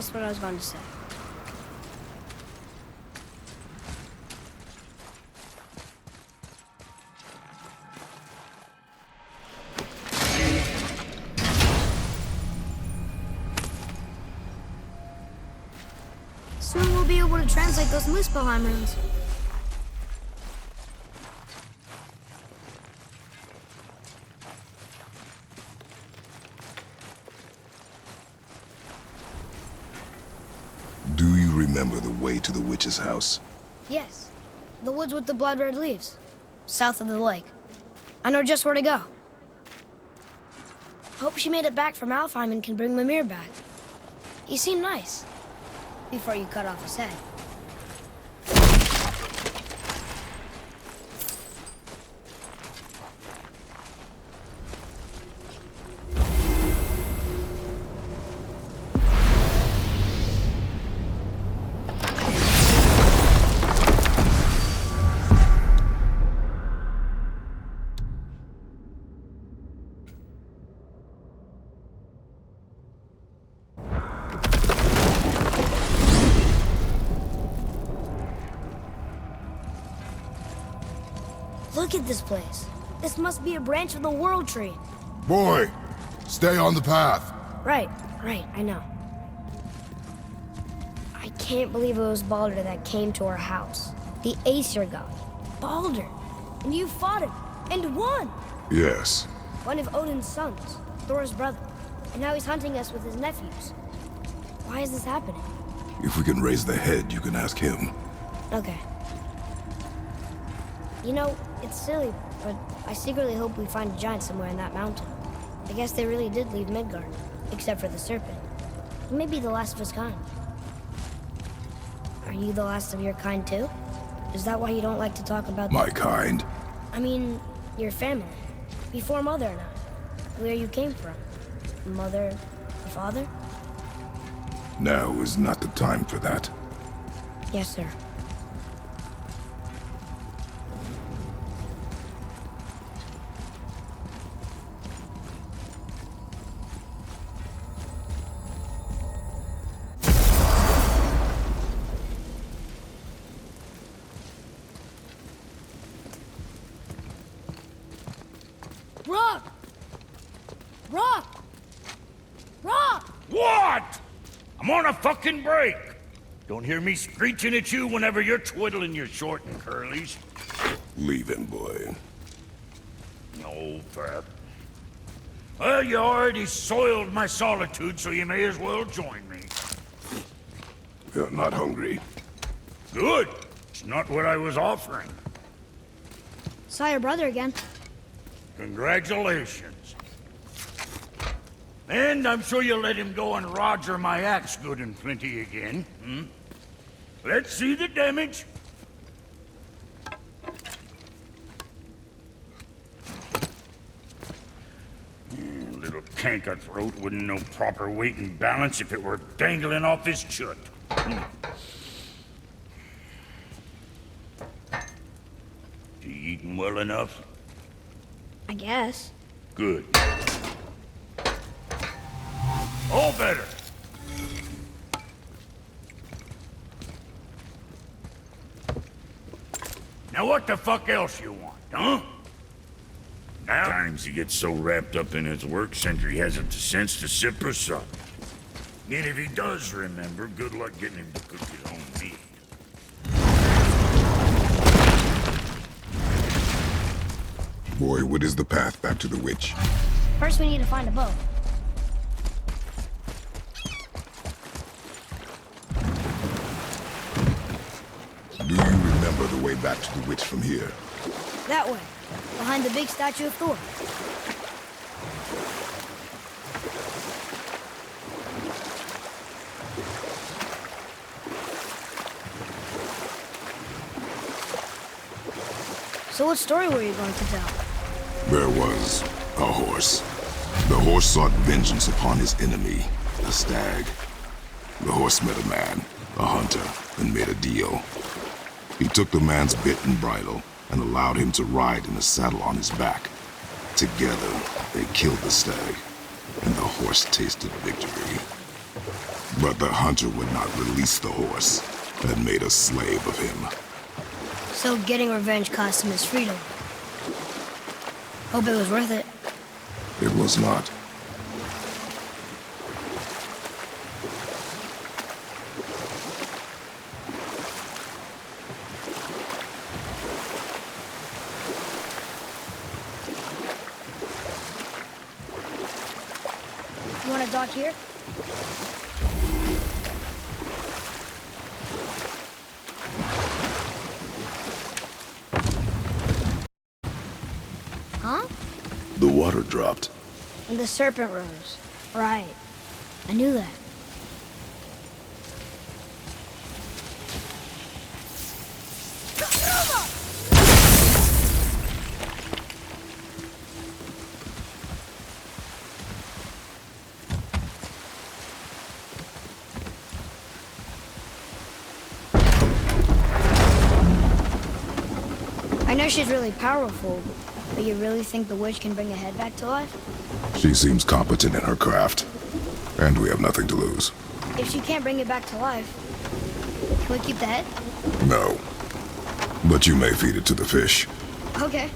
That's what I was going to say. Soon we'll be able to translate those Muspelheim runes. Do you remember the way to the witch's house? Yes. The woods with the blood-red leaves. South of the lake. I know just where to go. Hope she made it back from Alfheim and can bring Mimir back. He seemed nice. Before you cut off his head. Look at this place. This must be a branch of the World Tree. Boy, stay on the path. Right, I know. I can't believe it was Baldur that came to our house. The Aesir god. Baldur. And you fought him. And won! Yes. One of Odin's sons. Thor's brother. And now he's hunting us with his nephews. Why is this happening? If we can raise the head, you can ask him. Okay. You know, it's silly, but I secretly hope we find a giant somewhere in that mountain. I guess they really did leave Midgard, except for the serpent. He may be the last of his kind. Are you the last of your kind too? Is that why you don't like to talk about My kind? I mean, your family. Before Mother and I. Where you came from. Mother, your father? Now is not the time for that. Yes, sir. Rock! Rock! Rock! What? I'm on a fucking break. Don't hear me screeching at you whenever you're twiddling your short and curlies. Leave him, boy. No, Fat. Well, you already soiled my solitude, so you may as well join me. You're not hungry. Good. It's not what I was offering. Saw your brother again. Congratulations. And I'm sure you'll let him go and Roger my axe good and plenty again, hmm? Let's see the damage. Little canker-throat wouldn't know proper weight and balance if it were dangling off his chut. You eating well enough? I guess. Good. All better. Now what the fuck else you want, huh? Now times he gets so wrapped up in his work, Sentry hasn't the sense to sip or sup. And if he does remember, good luck getting him to cook his own meat. Boy, what is the path back to the witch? First we need to find a boat. Do you remember the way back to the witch from here? That way. Behind the big statue of Thor. So what story were you going to tell? There was a horse. The horse sought vengeance upon his enemy, a stag. The horse met a man, a hunter, and made a deal. He took the man's bit and bridle and allowed him to ride in a saddle on his back. Together, they killed the stag, and the horse tasted victory. But the hunter would not release the horse and made a slave of him. So getting revenge cost him his freedom. Hope it was worth it. It was not. You want to dock here? Huh? The water dropped. And the serpent rose. Right. I knew that. I know she's really powerful, but you really think the witch can bring a head back to life? She seems competent in her craft, and we have nothing to lose. If she can't bring it back to life, can we keep the head? No. But you may feed it to the fish. Okay.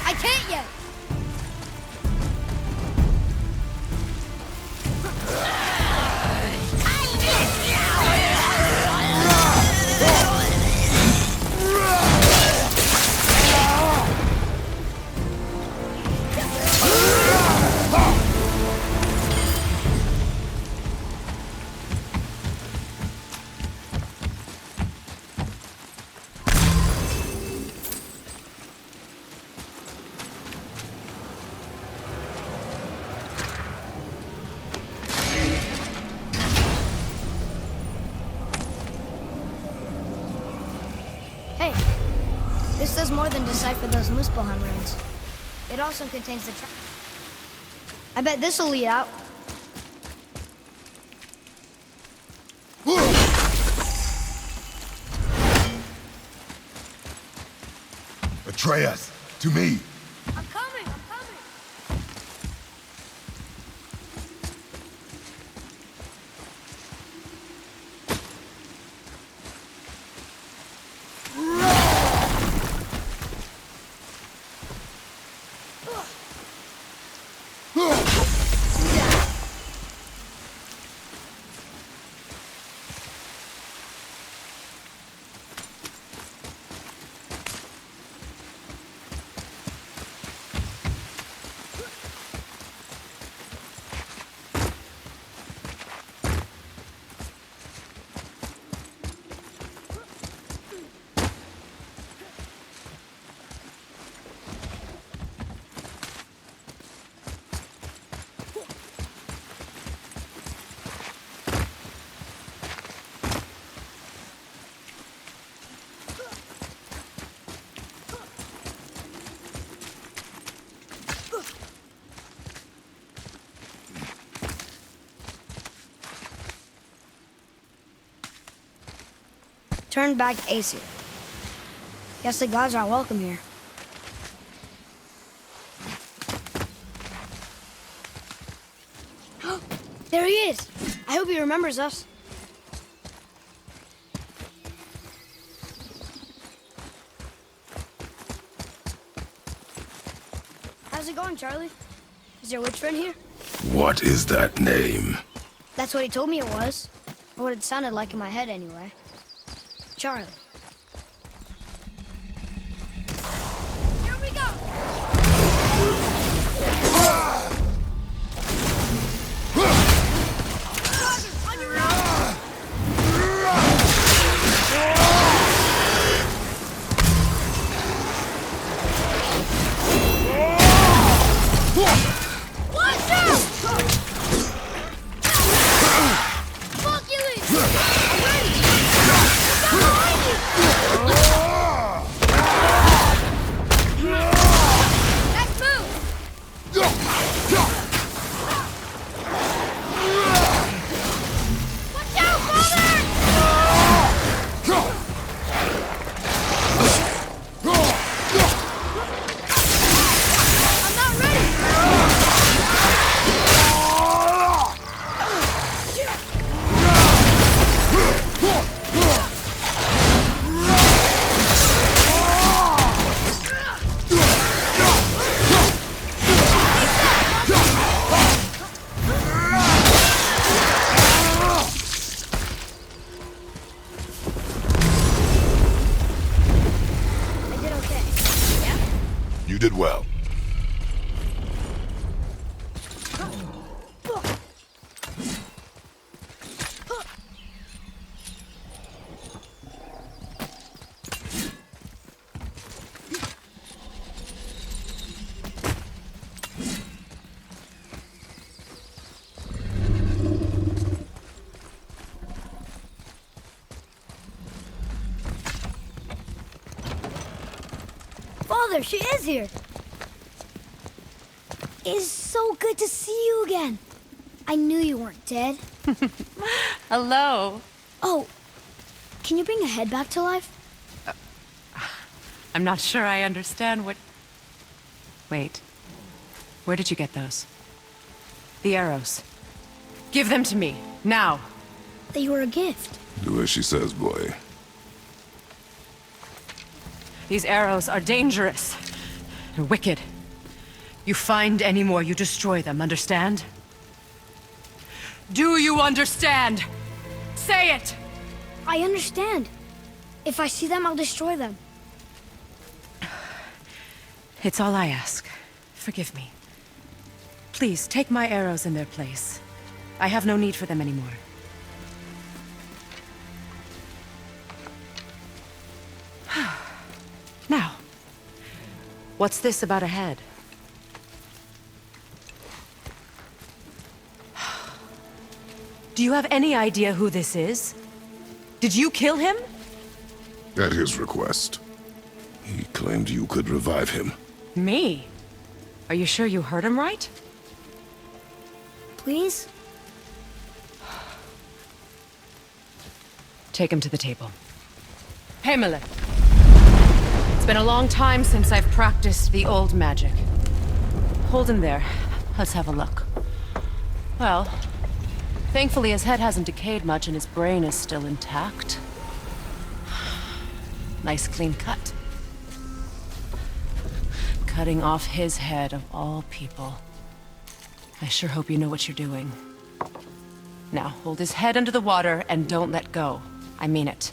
I can't yet. Hey, this does more than decipher those Muspelheim runes. It also contains the I bet this'll lead out. Atreus, to me. I'm coming, I'm coming. Turn back Aesir. Guess the gods aren't welcome here. There he is! I hope he remembers us. How's it going, Charlie? Is your witch friend here? What is that name? That's what he told me it was. Or what it sounded like in my head, anyway. Charlie. Here we go! Mother, she is here. It's so good to see you again. I knew you weren't dead. Hello. Oh, can you bring a head back to life? I'm not sure I understand what... Wait. Where did you get those? The arrows. Give them to me, now. They were a gift. Do as she says, boy. These arrows are dangerous and wicked. You find any more, you destroy them, understand? Do you understand? Say it! I understand. If I see them, I'll destroy them. It's all I ask. Forgive me. Please, take my arrows in their place. I have no need for them anymore. Now, what's this about a head? Do you have any idea who this is? Did you kill him? At his request. He claimed you could revive him. Me? Are you sure you heard him right? Please? Take him to the table. Himelin! It's been a long time since I've practiced the old magic. Hold him there. Let's have a look. Well, thankfully his head hasn't decayed much and his brain is still intact. Nice clean cut. Cutting off his head of all people. I sure hope you know what you're doing. Now, hold his head under the water and don't let go. I mean it.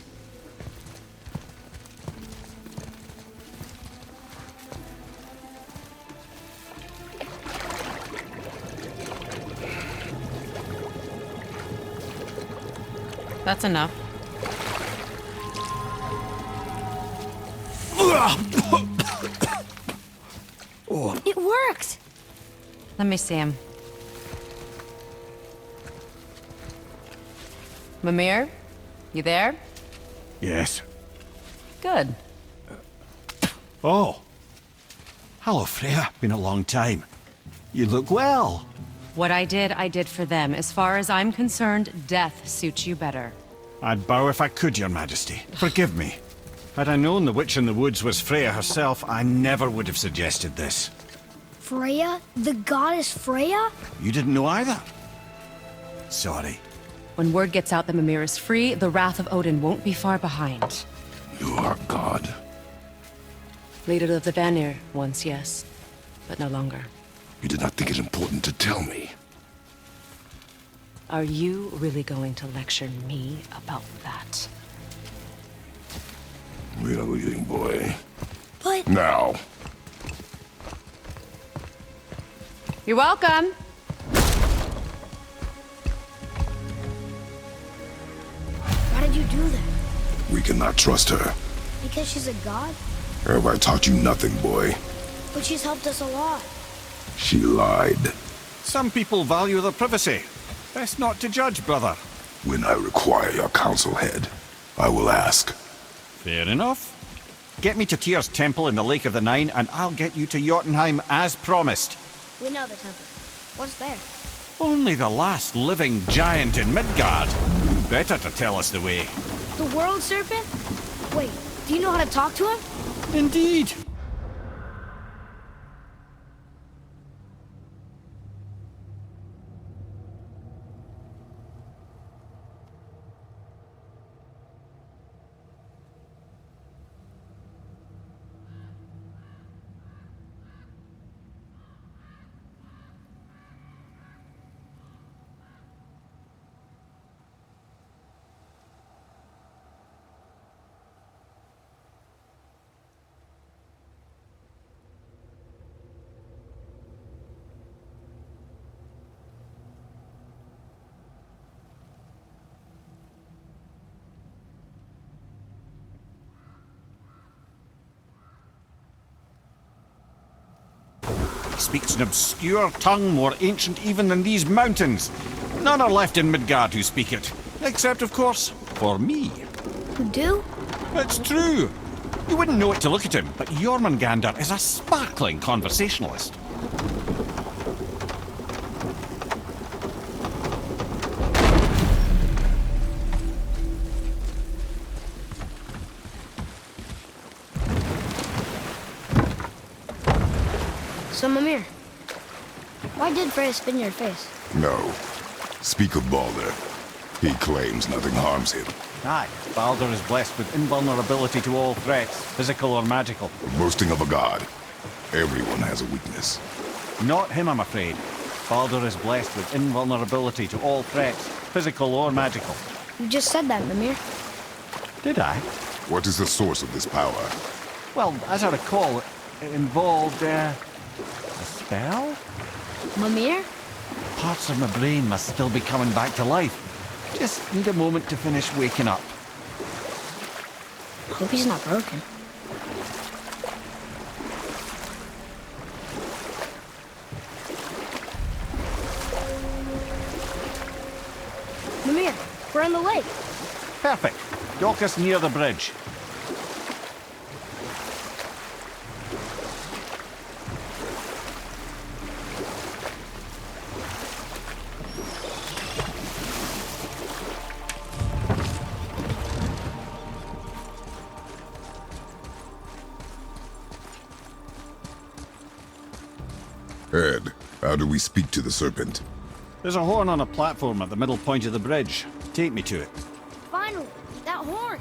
That's enough. It worked! Let me see him. Mimir? You there? Yes. Good. Oh. Hello, Freya. Been a long time. You look well. What I did for them. As far as I'm concerned, death suits you better. I'd bow if I could, Your Majesty. Forgive me. Had I known the witch in the woods was Freya herself, I never would have suggested this. Freya? The goddess Freya? You didn't know either? Sorry. When word gets out that Mimir is free, the wrath of Odin won't be far behind. You are God. Leader of the Vanir, once, yes. But no longer. You did not think it important to tell me. Are you really going to lecture me about that? We are leaving, boy. But... Now. You're welcome! Why did you do that? We cannot trust her. Because she's a god? Have I taught you nothing, boy? But she's helped us a lot. She lied. Some people value their privacy. Best not to judge, brother. When I require your council head, I will ask. Fair enough. Get me to Tyr's temple in the Lake of the Nine, and I'll get you to Jotunheim as promised. We know the temple. What's there? Only the last living giant in Midgard. Better to tell us the way. The world serpent? Wait, do you know how to talk to him? Indeed. He speaks an obscure tongue more ancient even than these mountains. None are left in Midgard who speak it. Except, of course, for me. Who do? It's true. You wouldn't know it to look at him, but Jormungandr is a sparkling conversationalist. So, Mimir, why did Freya spin your face? No. Speak of Baldur. He claims nothing harms him. Aye, Baldur is blessed with invulnerability to all threats, physical or magical. Boasting of a god. Everyone has a weakness. Not him, I'm afraid. Baldur is blessed with invulnerability to all threats, physical or magical. You just said that, Mimir. Did I? What is the source of this power? Well, as I recall, it involved, a spell? Mimir? Parts of my brain must still be coming back to life. Just need a moment to finish waking up. Hope he's not broken. Mimir, we're on the lake. Perfect. Dock us near the bridge. Ed, how do we speak to the serpent? There's a horn on a platform at the middle point of the bridge. Take me to it. Finally, that horn.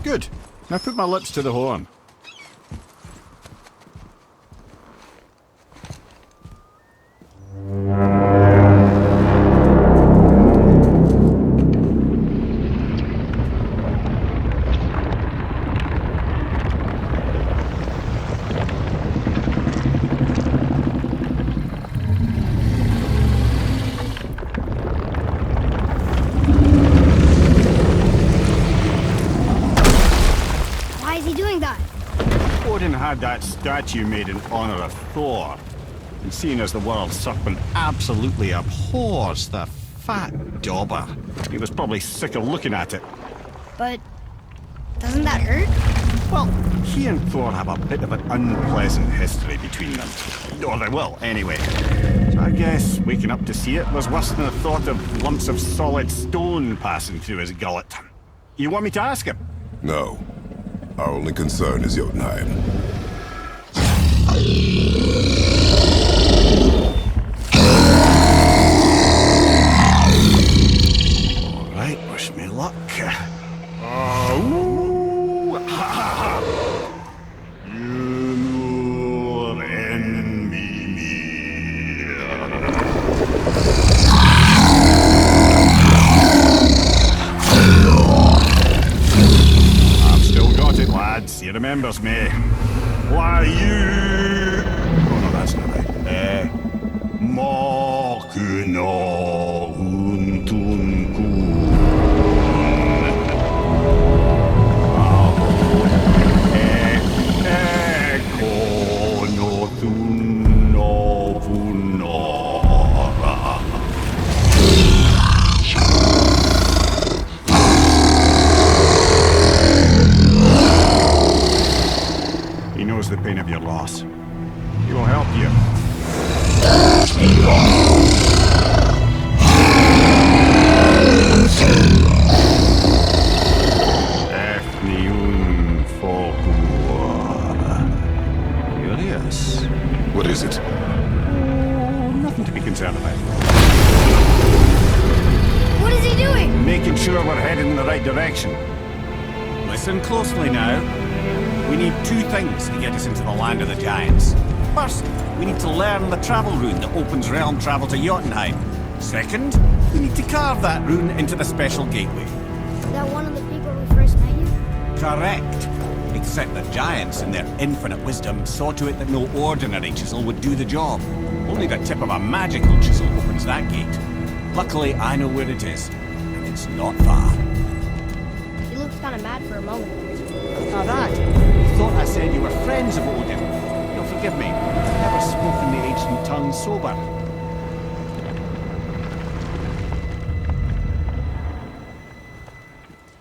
Good. Now put my lips to the horn. Why is he doing that? Odin had that statue made in honor of Thor. And seeing as the world serpent absolutely abhors the fat dauber, he was probably sick of looking at it. But doesn't that hurt? Well, he and Thor have a bit of an unpleasant history between them. Or they will, anyway. So I guess waking up to see it was worse than the thought of lumps of solid stone passing through his gullet. You want me to ask him? No. Our only concern is Jotunheim. All right, wish me luck. Oh, ha ha ha! You and me. I've still got it, lads. He remembers me. Why you? Oh no, that's not right. Makuna untunku. He knows the pain of your loss. He will help you. Efniun Folkur. Curious. What is it? Oh, nothing to be concerned about. What is he doing? Making sure we're heading in the right direction. Listen closely now. We need two things to get us into the land of the giants. First, we need to learn the travel rune that opens realm travel to Jotunheim. Second, we need to carve that rune into the special gateway. Is that one of the people who first met you? Correct. Except the giants, in their infinite wisdom, saw to it that no ordinary chisel would do the job. Only the tip of a magical chisel opens that gate. Luckily, I know where it is, and it's not far. He looks kind of mad for a moment. Now that, you thought I said you were friends of Odin. You'll forgive me. I've never spoken the ancient tongue sober.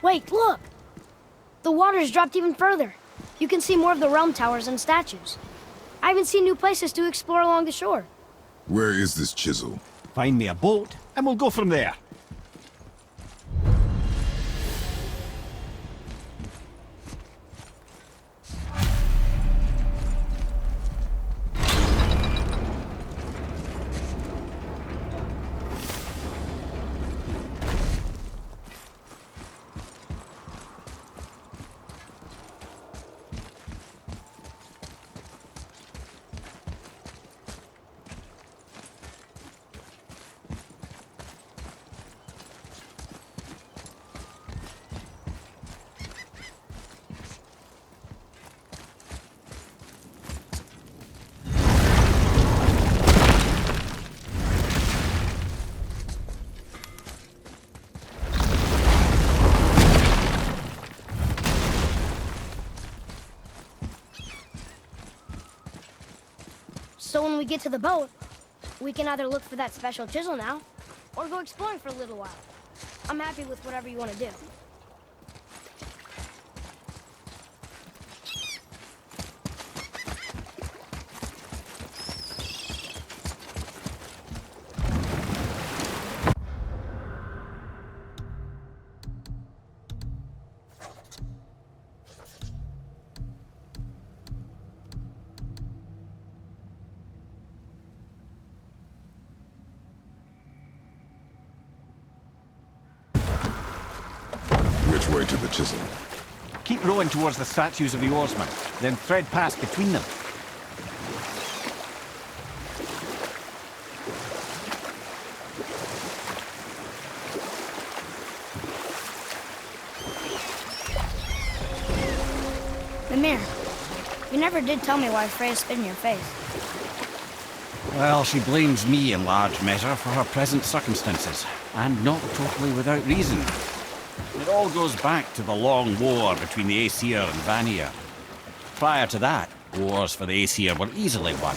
Wait, look! The water's dropped even further. You can see more of the realm towers and statues. I even see new places to explore along the shore. Where is this chisel? Find me a boat, and we'll go from there. So when we get to the boat, we can either look for that special chisel now, or go exploring for a little while. I'm happy with whatever you want to do. Which way to the chisel? Keep rowing towards the statues of the oarsmen, then thread past between them. Mimir, you never did tell me why Freya spit in your face. Well, she blames me in large measure for her present circumstances, and not totally without reason. It all goes back to the long war between the Aesir and Vanir. Prior to that, wars for the Aesir were easily won,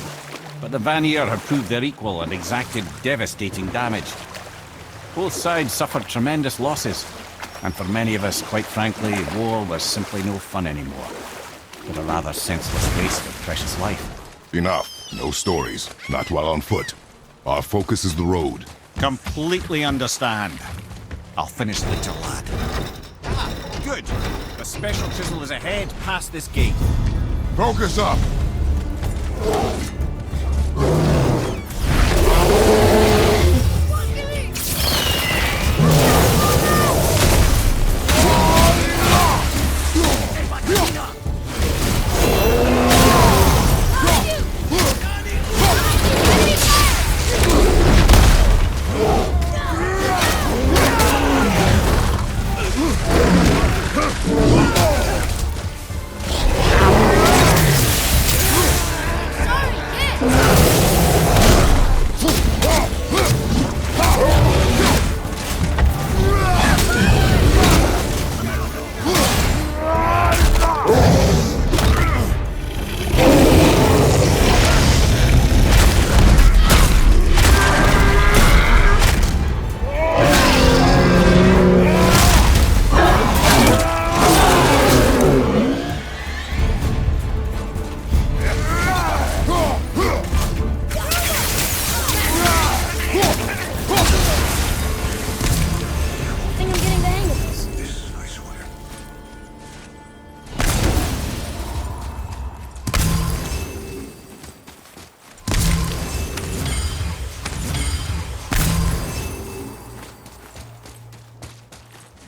but the Vanir had proved their equal and exacted devastating damage. Both sides suffered tremendous losses, and for many of us, quite frankly, war was simply no fun anymore, but a rather senseless waste of precious life. Enough. No stories. Not while on foot. Our focus is the road. Completely understand. I'll finish later, lad. Ah, good. The special chisel is ahead past this gate. Focus up!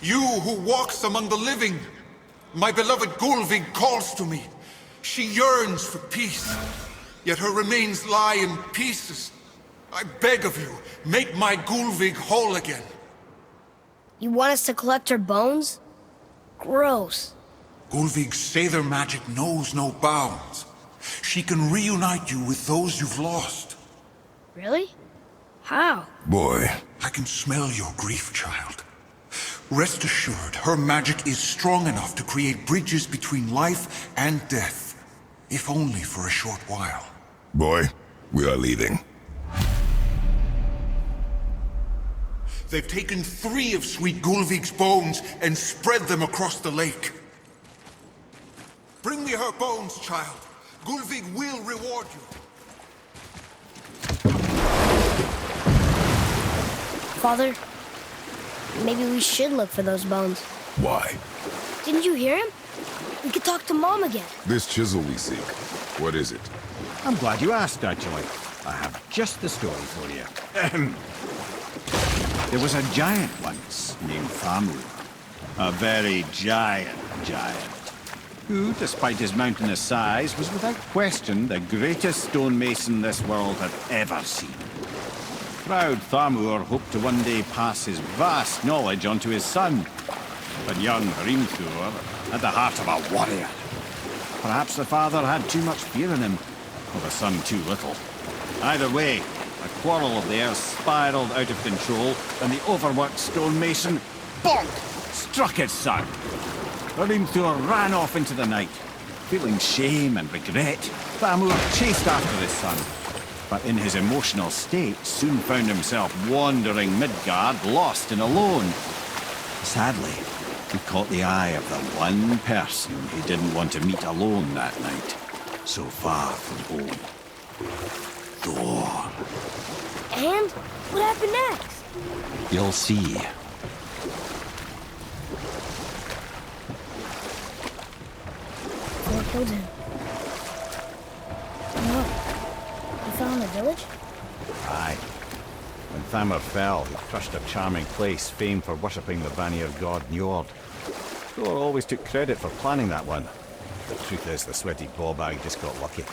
You who walks among the living, my beloved Gulvig calls to me. She yearns for peace, yet her remains lie in pieces. I beg of you, make my Gulvig whole again. You want us to collect her bones? Gross. Gulvig's Seidr magic knows no bounds. She can reunite you with those you've lost. Really? How? Boy, I can smell your grief, child. Rest assured, her magic is strong enough to create bridges between life and death. If only for a short while. Boy, we are leaving. They've taken 3 of Sweet Gulvig's bones and spread them across the lake. Bring me her bones, child. Gulvig will reward you. Father, maybe we should look for those bones. Why? Didn't you hear him? We could talk to Mom again. This chisel we seek, what is it? I'm glad you asked, actually. I have just the story for you. There was a giant once named Thamur. A very giant, who, despite his mountainous size, was without question the greatest stonemason this world had ever seen. Proud Thamur hoped to one day pass his vast knowledge on to his son. But young Hrimthur had the heart of a warrior. Perhaps the father had too much fear in him, or the son too little. Either way, a quarrel of theirs spiraled out of control, and the overworked stonemason, bonk, struck his son. Hrimthur ran off into the night. Feeling shame and regret, Thamur chased after his son, but in his emotional state soon found himself wandering Midgard, lost and alone. Sadly, he caught the eye of the one person he didn't want to meet alone that night, so far from home. Thor. And what happened next? You'll see. Thor killed him. No. He fell in the village? Aye. When Thamur fell, he crushed a charming place famed for worshipping the Vanir god Njord. Thor always took credit for planning that one. The truth is, the sweaty ballbag just got lucky.